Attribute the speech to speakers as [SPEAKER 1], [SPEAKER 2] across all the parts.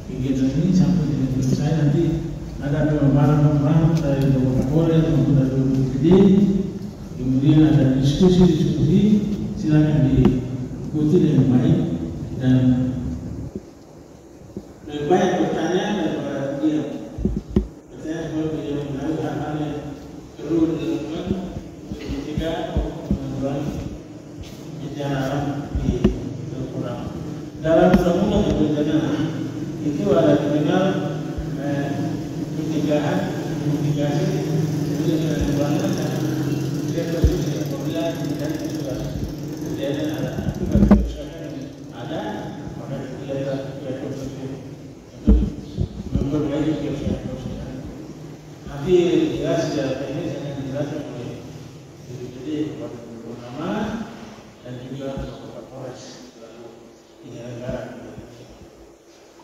[SPEAKER 1] kegiatan ini sampai dengan selesai. Nanti ada pemaparan dari Bapak Kapolres maupun dari BPD, kemudian ada diskusi, silakan diikuti dengan baik dan lebih banyak bertanya daripada diam. Bertanya sebab beliau menaruh hal-hal yang perlu dilakukan untuk mencegah mengurangi bencana alam di Kurang. Dalam undang-undang bencana itu ada dikenal pencegahan, mitigasi, kemudian penanggulangan dan representasi apabila tidak sudah kejadian ada akibat kerusakan yang ada, maka kita representasi untuk memperbaiki kerusakan. Nanti jelas secara teknis akan dijelaskan oleh BPD Kabupaten Purnama dan juga Bapak Kapolres penyelenggara.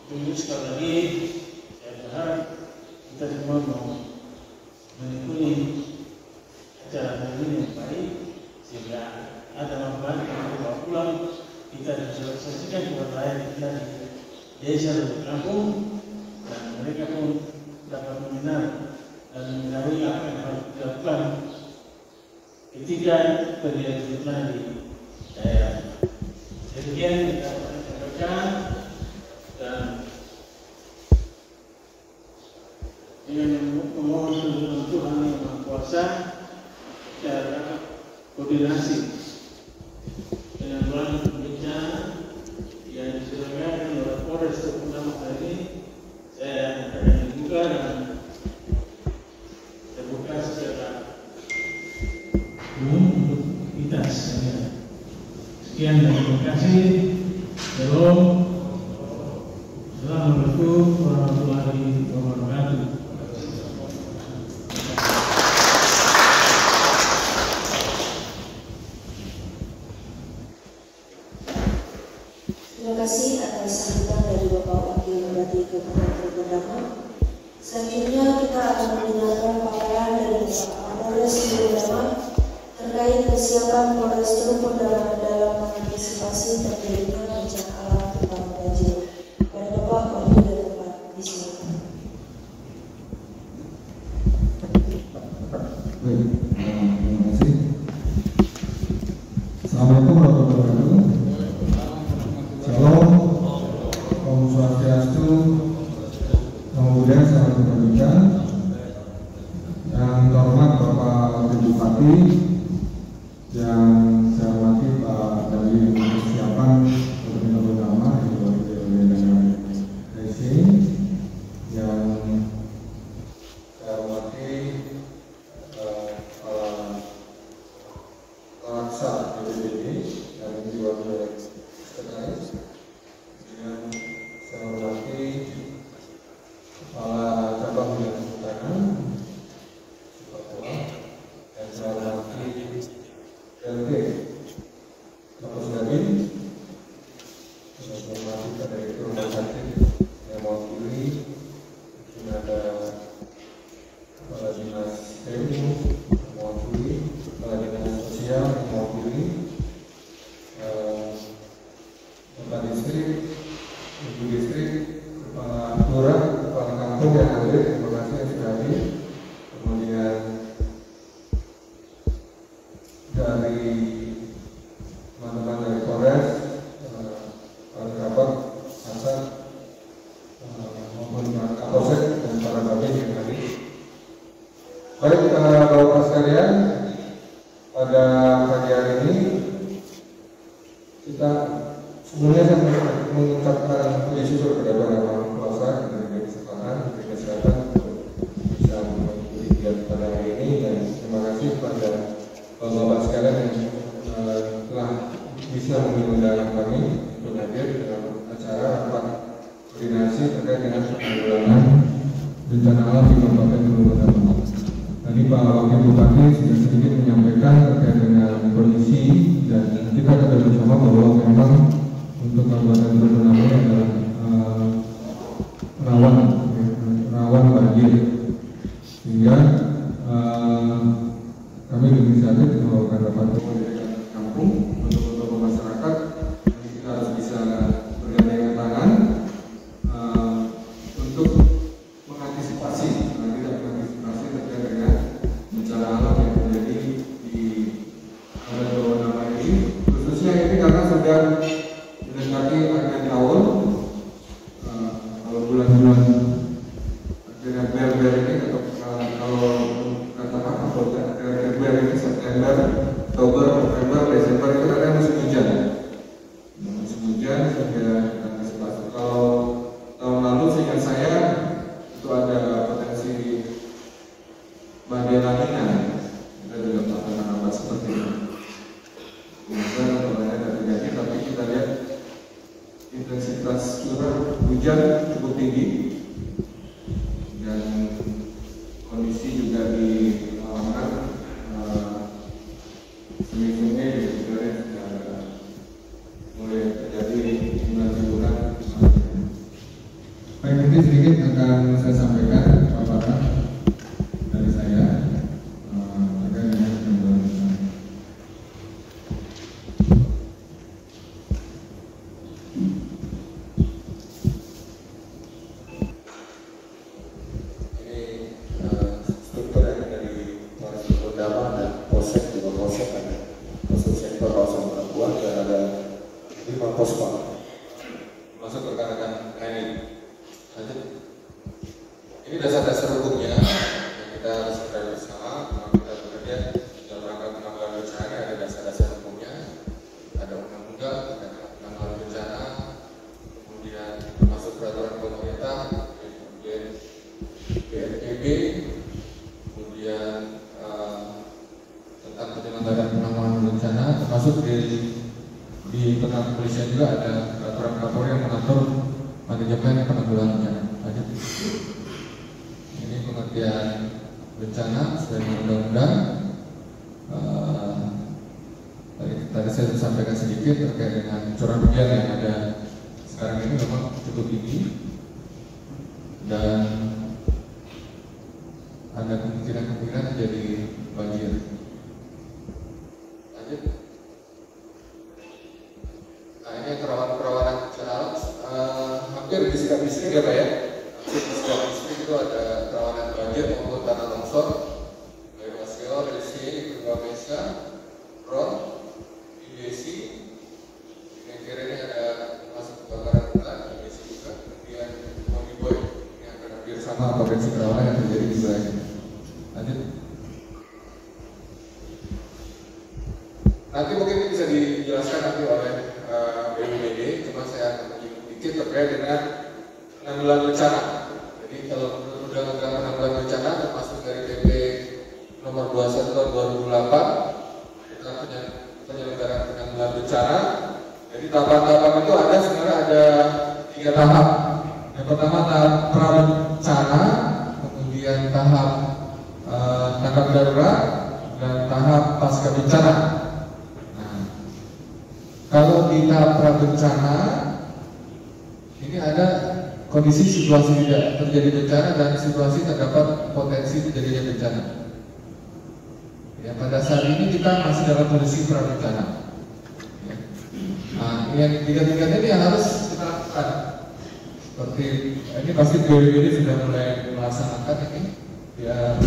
[SPEAKER 1] Jadi sekali lagi saya berharap kita semua mau mengikuti acara ini yang baik sehingga ada manfaat yang kita bawa pulang, kita bisa saksikan kepada rakyat kita di desa dan kampung, dan mereka pun dapat mengenal dan mengetahui apa yang harus dilakukan ketika terjadi bencana di daerah. Demikian kita sampaikan, dan dengan memohon perlindungan Tuhan Yang Maha Kuasa secara koordinasi dengan pelanggan bencana yang diselenggarakan oleh Polres Purnama hari ini, saya akan dibuka dan terbuka secara umum untuk kita sekalian. Sekian dan terima kasih. Shalom. Assalamualaikum warahmatullahi wabarakatuh.
[SPEAKER 2] Terima kasih atas sambutan dari Bapak Wakil Bupati Kabupaten Purnama. Selanjutnya kita akan mendengarkan paparan dari Bapak Kapolres Purnama terkait kesiapan Polres Purnama dalam mengantisipasi terjadinya bencana alam terutama banjir. Pada Bapak Wakil dan Bapak di sini.
[SPEAKER 3] Baik, terima kasih. Assalamualaikum warahmatullahi wabarakatuh. Shalom, Om Swastiastu, Namo Buddhaya, salam kebajikan. Yang terhormat Bapak Wakil Bupati, yang saya hormati Pak dari Persiapan Kabupaten Purnama, Racing, yang saya hormati Kepala Laksa BPD dan diwakili sekretaris, yang saya hormati Kepala Cabang Bidang Kehutanan Papua, dan saya hormati PLT Kapus Gadin, saya hormati pada itu rumah sakit yang mewakili, ada Kepala Dinas PMU mewakili, Kepala Dinas Sosial mewakili, Bapak Distrik, Ibu Distrik, Kepala Lurah, Kepala Kampung yang hadir, terima kasih yang sudah hadir. Kemudian dari teman-teman dari Polres, para kerabat, Kasat, maupun Kapolsek dan para babin yang hadir. Baik, Bapak sekalian, pada pagi hari ini kita sebelumnya saya mengucapkan puji syukur kepada Yang Maha Kuasa yang memberikan kesempatan, memberikan kesehatan untuk bisa mengikuti kegiatan pada hari ini, dan terima kasih kepada Bapak sekalian yang telah bisa mengundang kami untuk hadir dalam acara rapat koordinasi terkait dengan penanggulangan bencana alam di Kabupaten Purnama. Tadi Pak Wakil Bupati sudah sedikit menyampaikan terkait dengan kondisi, dan kita ketahui bersama bahwa memang untuk Kabupaten Purnama adalah rawan banjir, sehingga kami berinisiatif melakukan rapat koordinasi kampung untuk masyarakat. Kita harus bisa bergandeng tangan untuk mengantisipasi terkait dengan bencana alam yang terjadi di Jawa Barat ini, khususnya ini karena sudah mendekati akhir tahun. Kalau bulan-bulan dengan ber ini, atau kalau katakan ber ini September, Oktober, November, Desember itu ada musim hujan. Musim hujan sehingga antisipasi. Kalau tahun lalu seingat saya itu ada potensi badai La Nina, kita juga melakukan apa seperti itu. Kemudian lainnya tidak terjadi, tapi kita lihat intensitas curah hujan cukup tinggi dan kondisi juga di lapangan sungai-sungai juga mulai terjadi timbunan. Baik, nanti sedikit akan saya sampaikan paparan dari saya terkait dengan timbunan. Masuk rekan-rekan TNI. Ini dasar-dasar hukumnya yang kita harus ketahui bersama. Kalau kita bekerja dalam rangka penanggulangan bencana, ada dasar-dasar hukumnya, ada undang-undang, ada penanggulangan bencana, kemudian termasuk peraturan pemerintah, kemudian BNPB, kemudian tentang penyelenggaraan penanggulangan bencana, termasuk di internal kepolisian juga ada peraturan Kapolri yang mengatur manajemen penanggulangan bencana. Ini pengertian bencana sesuai dengan undang-undang. Tadi saya sampaikan sedikit terkait dengan curah hujan yang ada sekarang ini memang cukup tinggi dan ada kemungkinan terjadi banjir. Lanjut. Ini kerawanan bencana hampir di setiap distrik ya Pak ya. Hampir di setiap distrik itu ada kerawanan banjir maupun tanah longsor. Dari Wasio, Resi, Gambesa, Ron, IBC. Yang kira ini ada masuk kebakaran hutan, IBC juga. Kemudian Moniboy ini akan hampir sama potensi kerawanan yang terjadi di wilayah ini. Lanjut. Nanti mungkin bisa dijelaskan nanti oleh BPBD, cuma saya akan sedikit terkait dengan penanggulangan bencana. Jadi kalau undang-undang penanggulangan bencana termasuk dari PP nomor 21 tahun 2008 tentang penyelenggaraan penanggulangan bencana. Jadi tahap-tahap itu ada sebenarnya ada 3 tahap. Yang pertama tahap prabencana, kemudian tahap tanggap darurat, dan tahap pasca bencana. Kalau di tahap prabencana ini ada kondisi situasi tidak terjadi bencana dan situasi terdapat potensi terjadinya bencana. Ya, pada saat ini kita masih dalam kondisi prabencana. Ya. Nah, yang tiga-tiganya ini yang harus kita lakukan. Seperti ini pasti BPBD sudah mulai melaksanakan ini. Ya,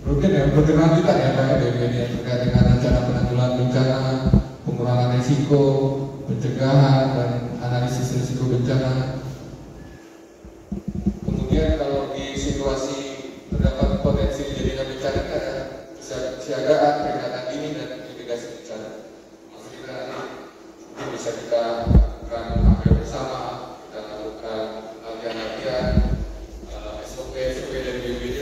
[SPEAKER 3] rutin ya, berkelanjutan ya Pak BPBD terkait dengan rencana penanggulangan bencana, pengurangan risiko, pencegahan dan analisis risiko bencana. Kemudian kalau di situasi terdapat potensi terjadinya bencana ada kesiagaan, peringatan dini dan mitigasi bencana. Maksudnya mungkin bisa kita lakukan apel bersama, kita lakukan latihan-latihan, SOP dari BPBD,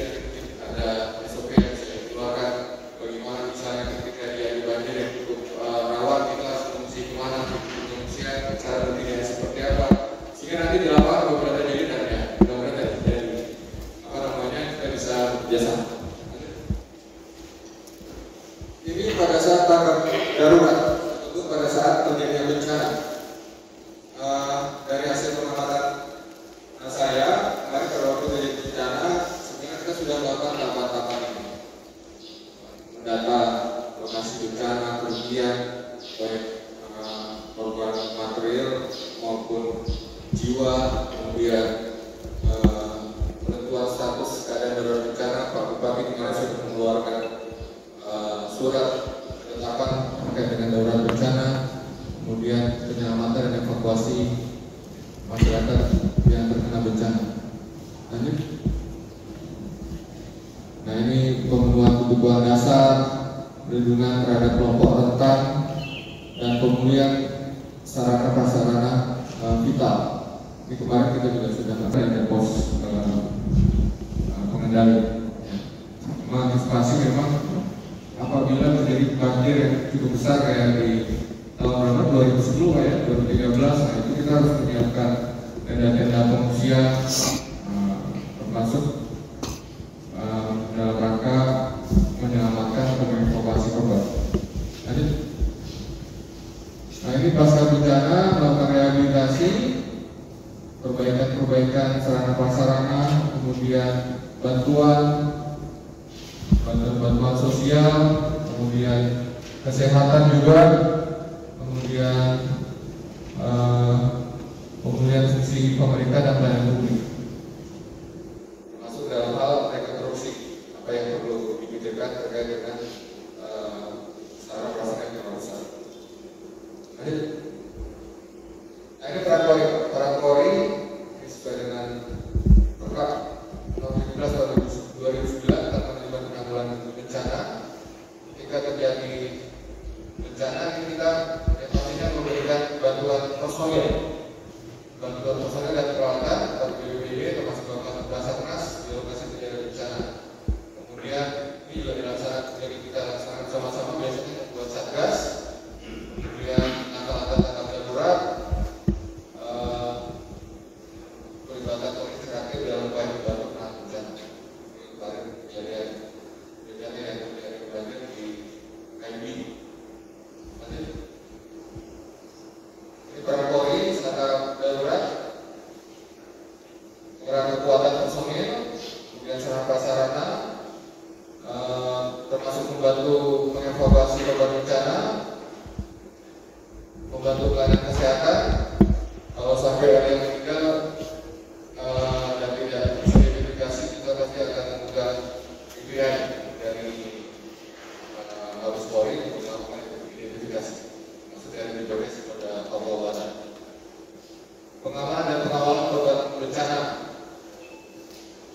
[SPEAKER 3] ada SOP yang sudah dikeluarkan bagaimana misalnya ketika dia banjir yang cukup rawan, kita harus mengungsi kemana, pengungsian cara berdirinya seperti apa, sehingga nanti di lapangan beberapa terjadi dan ya mudah-mudahan tidak terjadi kita bisa biasa. Ini kemudian penentuan status keadaan darurat bencana, Pak Bupati kemarin sudah mengeluarkan surat penetapan terkait dengan darurat bencana, kemudian penyelamatan dan evakuasi masyarakat yang terkena bencana. Lanjut. Nah, ini pemenuhan kebutuhan dasar, perlindungan terhadap kelompok rentan, dan pemulihan sarana prasarana vital. Ini kemarin kita juga sudah ada pos pengendali. Mengantisipasi memang apabila terjadi banjir yang cukup besar kayak di tahun berapa 2010 ya 2013, nah itu kita harus menyiapkan tenda-tenda pengungsian termasuk dalam rangka menyelamatkan atau mengevakuasi korban. Nah, ini pasca bencana melakukan rehabilitasi, perbaikan sarana prasarana, kemudian bantuan sosial, kemudian kesehatan juga, kemudian pemulihan fungsi pemerintah dan pelayanan publik, termasuk dalam hal rekonstruksi apa yang perlu dipikirkan terkait dengan sarana prasarana yang rusak. Nah, ini peran Polri sesuai dengan Perkap nomor 17 tahun 2009 tentang manajemen penanggulangan bencana. Ketika terjadi bencana, ini kita pastinya memberikan bantuan personil dan peralatan atau BPBD termasuk bantuan Basarnas di lokasi terjadi bencana. Kemudian ini juga dilaksanakan, jadi kita laksanakan sama-sama biasanya buat Satgas, kemudian langkah-langkah tanggap darurat, pelibatan polisi terakhir dalam upaya membantu penanganan bencana. Kemarin kejadian yang terjadi banjir di KIB. Ini peran Polri tanggap darurat, peran kekuatan personil, kemudian sarana prasarana, termasuk membantu mengevakuasi korban bencana, membantu pelayanan kesehatan. Kalau sampai ada yang meninggal dan tidak bisa diidentifikasi, kita pasti akan membuka KPI dari Mabes Polri untuk melakukan identifikasi. Maksudnya dari BPS pada Papua Barat. Pengamanan dan pengawalan korban bencana.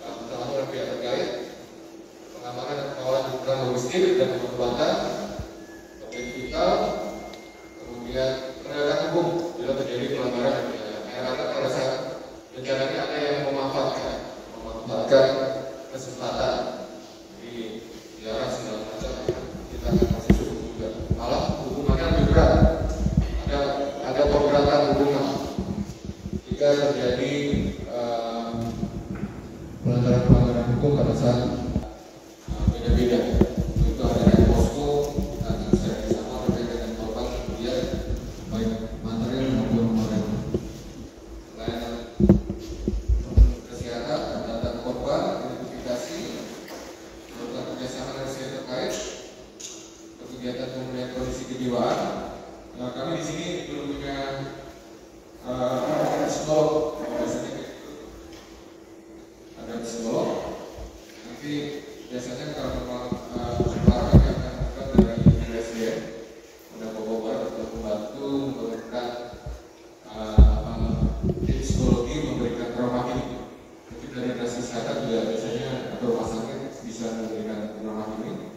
[SPEAKER 3] Pertama oleh pihak terkait, pengamanan dan pengawalan kebutuhan logistik dan pengobatan, objek vital, kemudian penegakan hukum bila terjadi pelanggaran. Karena pada saat bencana ini ada yang memanfaatkan kesempatan di daerah segala macam, kita akan kasih hukum juga. Malah hukumannya lebih berat. Ada pemberatan hukuman jika terjadi pelanggaran hukum pada saat beda-beda. Itu ada dari posko dan secara sama terkait dengan korban, kemudian baik material maupun moral. Pelayanan kesehatan, data korban, identifikasi, serta kerjasama dengan pihak terkait, kegiatan pemulihan kondisi kejiwaan. Nah, kami di sini belum punya psikolog, biasanya ada psikolog. Nanti biasanya kalau memang kami akan melakukan dari SDM, ada Bapak untuk membantu memberikan psikologi, memberikan trauma healing. Mungkin dari dinas kesehatan juga biasanya atau rumah sakit bisa memberikan trauma healing.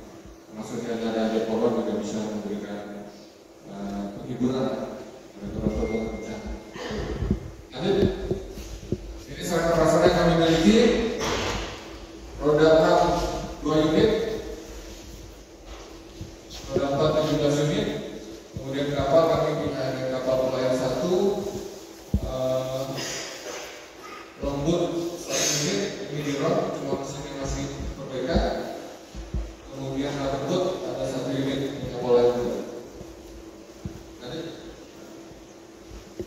[SPEAKER 3] Maksudnya ada korban juga bisa memberikan penghiburan pada korban bencana. Lanjut. Ini sarana prasarana yang kami miliki. Roda 6 2 unit, roda 4 17 unit, kemudian kapal kami punya ada kapal pelayar 1, longboat 1 unit, ini di rock, cuma mesinnya masih perbaikan, kemudian rubberboat ada 1 unit, ini kapal lain juga. Nanti,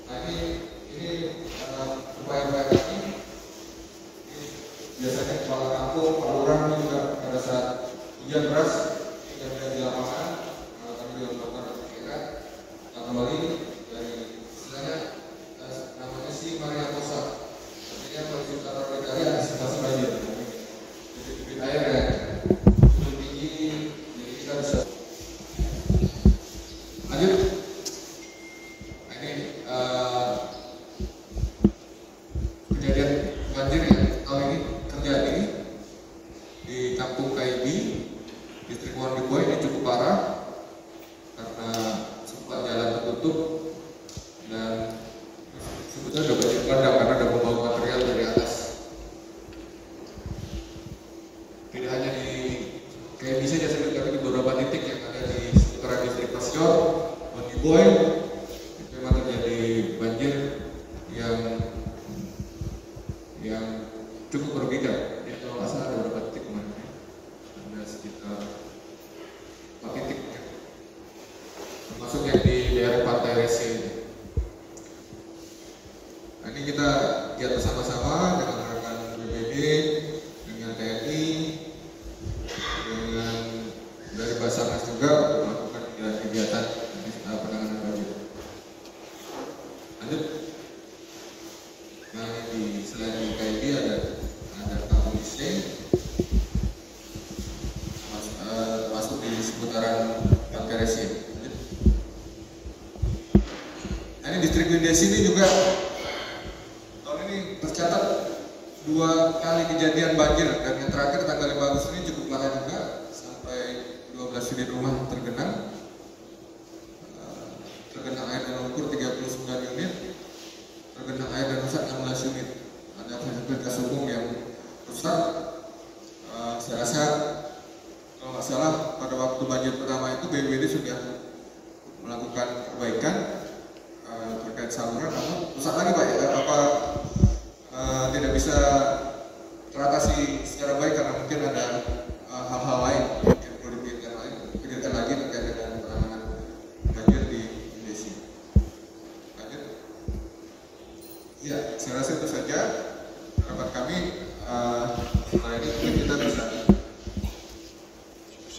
[SPEAKER 3] nah ini upaya-upaya kami. Biasanya kepala kampung, Pak Lurah ini juga pada saat hujan deras kita berada di lapangan, kami juga melakukan aktivitas. Kembali dari istilahnya namanya si Maria Kosa. banjir yang tahun ini terjadi di Kampung KIB, distrik Wondiboy ini cukup parah karena sempat jalan tertutup dan sebetulnya ada banjir bandang karena ada membawa material dari atas. Tidak hanya di KIB saja tapi di beberapa titik yang ada di seputaran distrik Pasyor, Wondiboy itu memang terjadi banjir yang cukup merugikan. Jadi kalau nggak salah ada beberapa titik kemarin, ada sekitar 4 titik ya. Termasuk yang di daerah Pantai Resi. Nah, ini kita giat bersama-sama dengan rekan BPBD, dengan TNI, dengan dari Basarnas juga untuk melakukan kegiatan penanganan banjir. Lanjut. Nah, selain di KIB ada Kampung Iseng, masuk di seputaran Pantai Resi. Nah, ini distrik Windesi ini juga tahun ini tercatat 2 kali kejadian banjir, dan yang terakhir tanggal 5 Agustus ini cukup parah juga, sampai 12 unit rumah tergenang air dan lumpur 39 unit, tergenang air dan rusak 16 unit. Ada fasilitas umum yang rusak. Saya rasa kalau nggak salah pada waktu banjir pertama itu BPBD sudah melakukan perbaikan terkait saluran, namun rusak lagi Pak. Tidak bisa teratasi secara baik karena mungkin ada hal-hal lain yang perlu dipikirkan lagi terkait dengan penanganan banjir di Indonesia. Lanjut. Ya, saya rasa itu saja harapan kami. Setelah ini mungkin kita bisa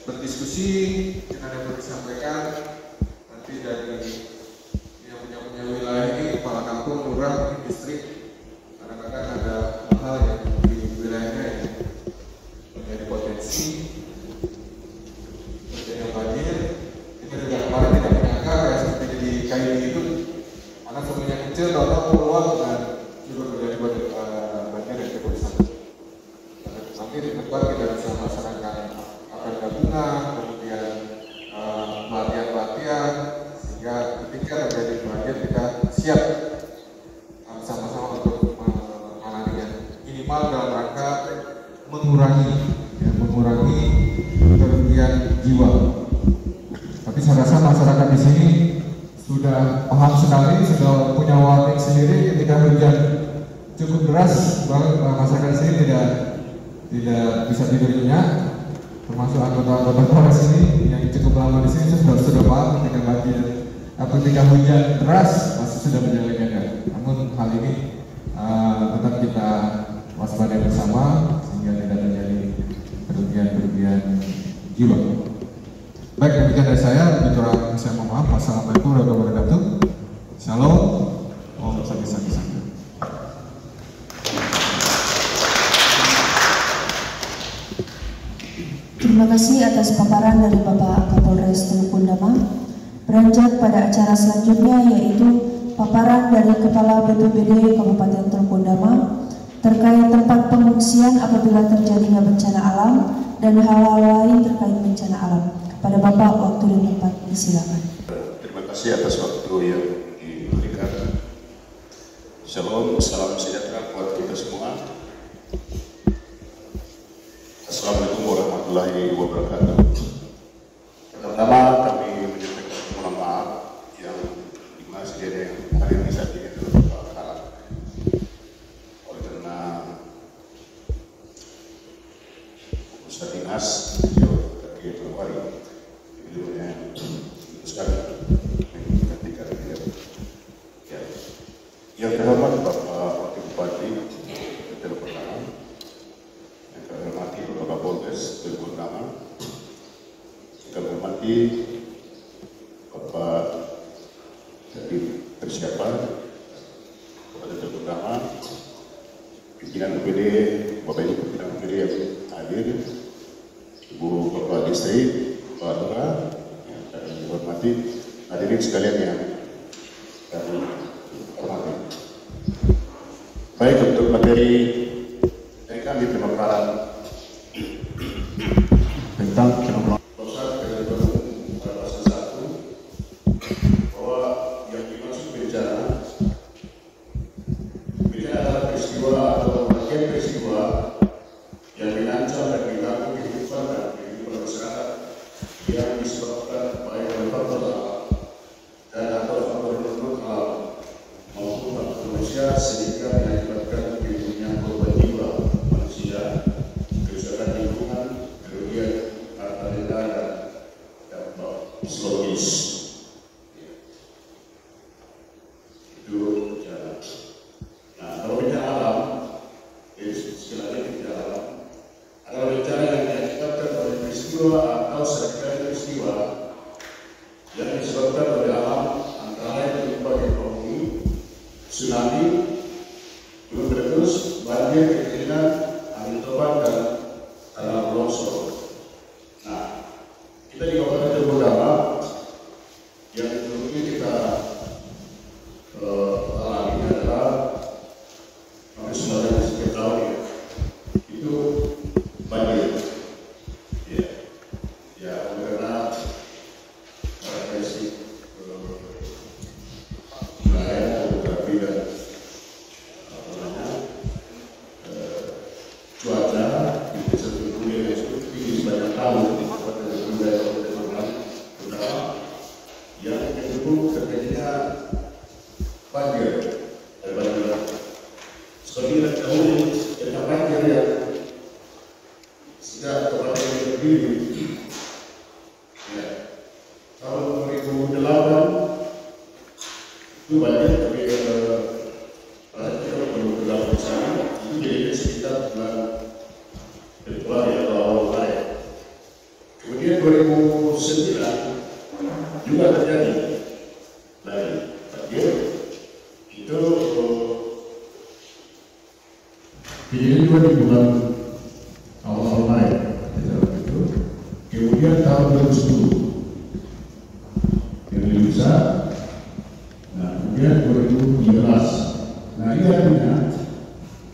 [SPEAKER 3] berdiskusi, mungkin ada yang perlu disampaikan nanti dari yang punya wilayah ini, kepala kampung, lurah, distrik. Kadang-kadang ada hal yang di wilayahnya yang menjadi potensi terjadi banjir. Kita juga kemarin tidak menyangka kayak seperti di KIB itu, karena semuanya kecil, tahu-tahu peluang dan juga terjadi banjir yang cukup besar. Nanti di depan kita bisa melaksanakan apel gabungan, kemudian pelatihan-pelatihan, sehingga ketika terjadi banjir kita siap sama-sama untuk menanganinya, minimal dalam rangka mengurangi kerugian jiwa. Tapi saya rasa masyarakat di sini sudah paham sekali, sudah punya warning sendiri ketika hujan cukup deras, masyarakat di sini tidak bisa tidur nyenyak, termasuk anggota-anggota Polres ini yang cukup lama di sini sudah paham ketika banjir, ketika hujan deras masih sudah menjalankannya. Namun hal ini tetap kita waspadai bersama sehingga tidak terjadi kerugian jiwa. Baik, demikian dari saya. Lebih kurang saya mohon maaf. Wassalamualaikum warahmatullahi wabarakatuh. Shalom. Om Saki-Saki.
[SPEAKER 2] Terima kasih atas paparan dari Bapak Kapolres Teluk Pundama. Beranjak pada acara selanjutnya, yaitu paparan dari Kepala BPBD Kabupaten Teluk Pundama terkait tempat pengungsian apabila terjadinya bencana alam dan hal-hal lain terkait bencana alam. Pada Bapak, waktu dan tempat disilakan.
[SPEAKER 4] Terima kasih atas waktu yang diberikan. Shalom, salam sejahtera buat kita semua. Assalamualaikum warahmatullahi wabarakatuh. Pertama, kami menyampaikan mohon maaf yang dimana sekiranya hari ini saya ingin berkalah oleh karena usaha dinas di Februari videonya memutuskan menggantikan video. Yang terhormat Bapak Wakil Bupati Teluk Pundama, yang kami hormati Bapak Kapolres Teluk Pundama, kami hormati Bapak dari persiapan Kabupaten Teluk Pundama, pimpinan UPD, Bapak Ibu pimpinan UPD yang hadir, Ibu Bapak Distrik, Bapak Lurah, yang kami hormati, hadirin sekalian yang kami hormati. Baik, untuk materi kami pemekaran tentang pengembangan proses kehidupan pasal 1 bahwa yang dimaksud bencana adalah peristiwa atau bagian peristiwa yang mengancam dan mengganggu kehidupan dan kehidupan masyarakat yang disebabkan baik oleh faktor alam dan atau faktor non alam maupun faktor manusia sehingga mengakibatkan timbulnya korban jiwa manusia, kerusakan lingkungan, kerugian harta benda dan dampak psikologis. Itu bencana. Nah, kalau bencana alam, sekali lagi bencana alam adalah bencana yang diakibatkan oleh peristiwa atau serangkaian peristiwa yang disebabkan oleh alam, antara lain berupa gempa bumi, tsunami, gunung meletus, banjir, kekeringan, angin topan dan tanah longsor. Nah, kita di Kabupaten Tebo Utara yang dulu kita alami adalah hampir semuanya setiap tahun ya, itu banjir. Ya, karena karakteristik wilayah, topografi dan cuaca di desa Tubulia itu tinggi sebanyak tahun pada wilayah utara yang mendukung terjadinya banjir. Seperti kita tahu, tentang banjir yang sejak kabupaten ini berdiri, ya, tahun 2008 itu banjir, tapi pada kita belum terlalu besar. Itu jadi sekitar bulan Februari atau awal Maret. Kemudian 2009 juga terjadi lagi banjir. Itu kejadian juga di bulan awal Maret. Kemudian tahun 2010 yang lebih besar. Nah, kemudian 2013. Nah, ini artinya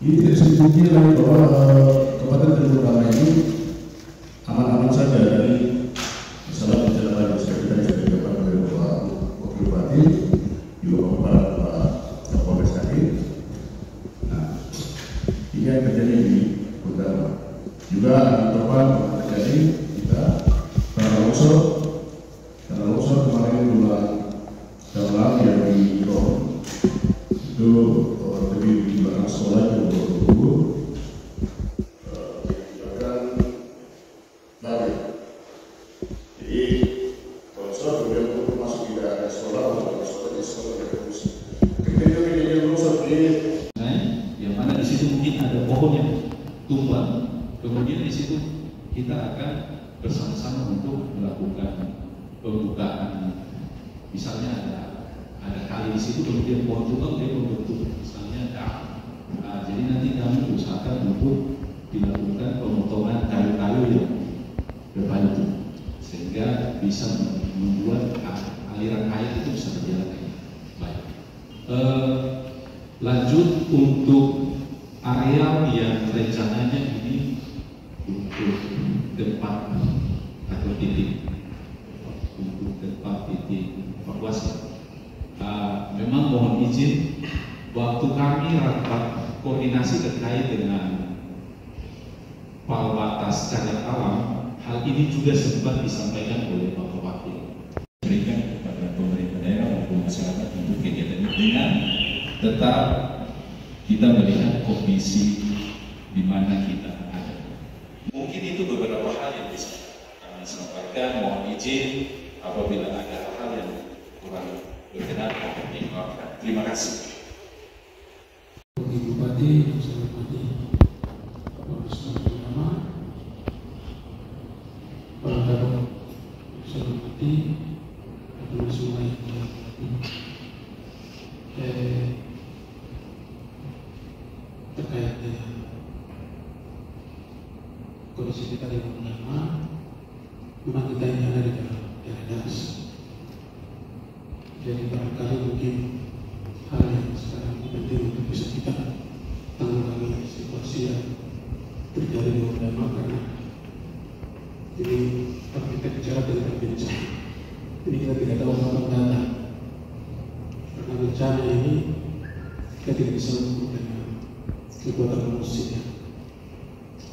[SPEAKER 4] ini tidak sebetulnya lagi bahwa Kabupaten Tebo Utara ini aman-aman saja dari masalah bencana banjir seperti tadi sudah dikatakan oleh Bapak Wakil Bupati, juga Bapak Kapolres tadi. Nah, ini yang terjadi di Utara. Juga di depan terjadi kita tanah longsor kemarin bulan tahun lalu yang di Rom itu lebih di belakang sekolah itu berhubung menyebabkan banjir. Jadi longsor kemudian masuk di daerah sekolah, di sekolah terus. Kemudian kejadian longsor ini
[SPEAKER 5] yang mana di situ mungkin ada pohon yang tumbang, kemudian di situ kita akan bersama-sama untuk melakukan pembukaan. Misalnya ada kali di situ, kemudian pohon tumbang dia membentuk misalnya dam. Nah, jadi nanti kami usahakan untuk dilakukan pemotongan kayu-kayu yang berbantu sehingga bisa membuat aliran air itu bisa berjalan dengan baik. Lanjut untuk areal yang rencananya ini untuk tempat atau titik evakuasi. Memang mohon izin, waktu kami rapat koordinasi terkait dengan Pal Batas Cagar Alam, hal ini juga sempat disampaikan oleh Bapak Wakil. Berikan kepada pemerintah daerah maupun masyarakat untuk kegiatan ini dengan tetap kita melihat kondisi di mana kita ada. Mungkin itu beberapa hal yang bisa kami sampaikan. Mohon izin apabila ada hal yang kurang berkenan, mohon dimaafkan. Terima kasih.
[SPEAKER 6] Bupati, saya hormati Bapak Semua Ulama, Pak Kador, saya hormati Bapak Semua yang terkait dengan kondisi kita di Ulama, memang kita ini ada di dalam das. Jadi barangkali mungkin hal yang sekarang penting untuk bisa kita tanggulangi situasi yang Jadi kalau kita bicara tentang bencana, ini kita tidak tahu kapan datang. Karena bencana ini kita tidak bisa mengukur dengan kekuatan manusia.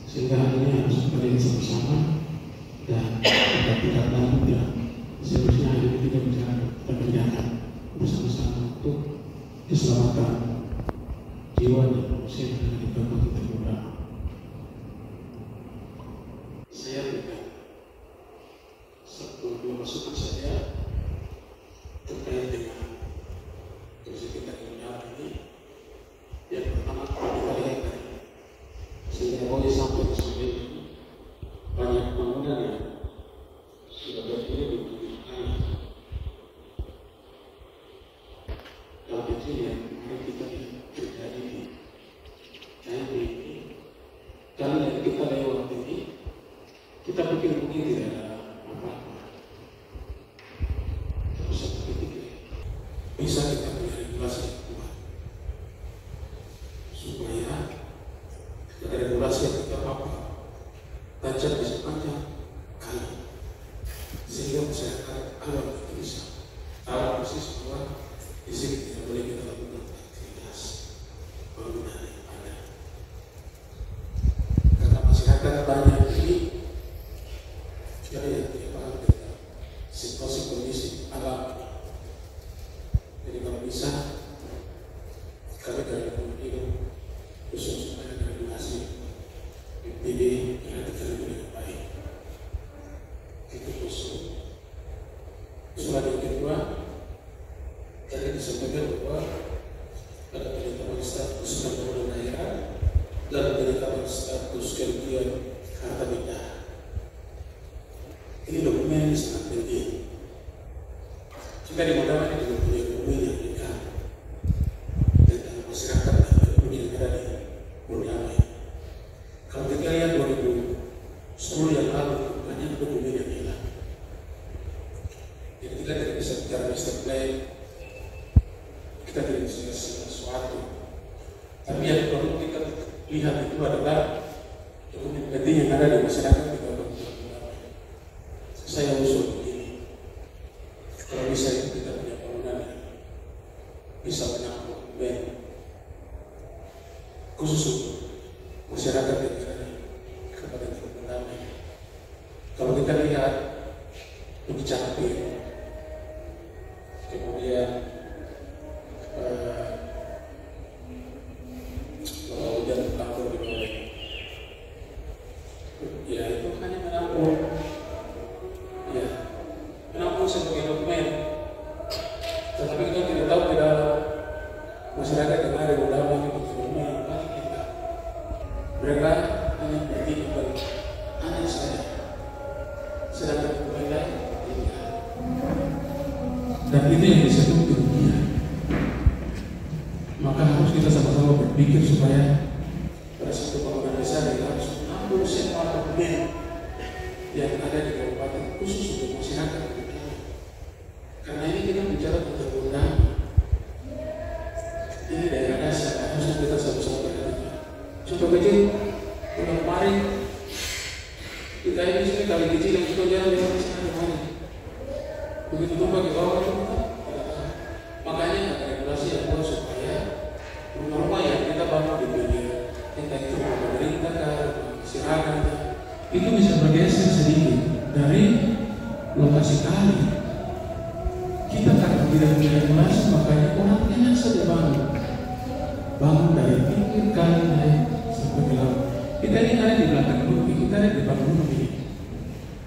[SPEAKER 6] Sehingga hal ini harus kita lihat sama-sama dan kita tidak mudah. Seharusnya hari ini kita bicara dan berjalan bersama-sama untuk keselamatan jiwa dan manusia yang ada di Kabupaten Muara. Saya berikan satu dua masukan saja terkait dengan kondisi kita di Muara ini. Yang pertama, kita lihat sehingga boleh sampai ke sini banyak bangunan yang sudah berdiri di pinggir kali. Kalau kecil yang kemarin kita terjadi di KMP ini, kalau yang kita lewat ini, kita pikir mungkin tidak ada apa-apa. Terus satu ketika bisa kita punya regulasi yang kuat supaya ada regulasi yang tidak apa-apa tajam di sepanjang kali, sehingga masyarakat awal itu bisa tahu persis bahwa di sini tidak boleh kita lakukan aktivitas bangunan yang ada. Karena masyarakat banyak ini yang tidak paham dengan situasi kondisi alam. Jadi kalau bisa kami dari Pemilu khususnya dengan regulasi BPD perhatikan dengan baik. Itu khusus. Soal yang kedua, tadi disampaikan bahwa ada penetapan status bangunan daerah dan penetapan status kerugian harta benda. Ini dokumen yang sangat penting. Kita di Muara ini juga punya dokumen yang dekat tentang masyarakat dan ekonomi yang ada di Muara. Kalau kita lihat 2010 yang lalu, banyak dokumen yang hilang. Jadi kita tidak bisa bicara master plan, kita tidak bisa sesuatu. Tapi yang perlu kita lihat itu adalah dokumen penting yang ada di masyarakat di Kabupaten Muara. Saya usul begini, kalau bisa itu kita punya bangunan yang bisa menampung dokumen khusus untuk masyarakat yang ada di Kabupaten Muara. Kalau kita lihat lebih cantik, kemudian hujan berlangsung di bawah, ya itu hanya menampung, ya menampung sebagai dokumen. Tetapi kita tidak tahu di dalam masyarakat yang ada di dalam itu dokumen yang paling kita. Mereka hanya pergi ke aneh saja, sedangkan dokumen lain tidak. Dan itu yang disebut kerugian. Maka harus kita sama-sama berpikir supaya pada satu bangunan besar kita harus mengambil semua dokumen yang ada di kabupaten khusus untuk masyarakat. Karena ini kita bicara tentang undang. Ini daerah dasar, harusnya kita sama-sama perhatikan. Contoh kecil, bulan kemarin kita ini sini kali kecil yang kita jalan di sana kemarin. Begitu tumpah ke bawah itu, makanya ada regulasi yang buat supaya rumah yang kita bangun di pinggir, entah itu pemerintah, masyarakat, itu bisa bergeser sedikit dari lokasi kali. Kita karena tidak punya regulasi, makanya orang enak saja bangun dari pinggir kali naik sampai ke laut. Kita ini ada di belakang bukit, kita ada di depan gunung ini,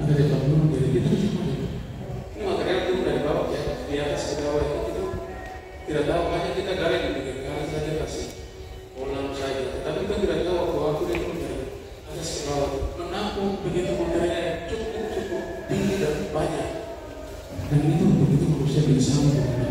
[SPEAKER 6] ada di depan gunung, jadi kita cuma ini material itu dari bawah ya, di atas ke bawah itu tidak tahu, hanya kita gali di pinggir kali saja kasih kolam saja. Tapi kita tidak tahu bahwa aku itu dari atas ke bawah menampung begitu materialnya cukup tinggi dan banyak. Dan itu begitu manusia bisa mengumpulkan.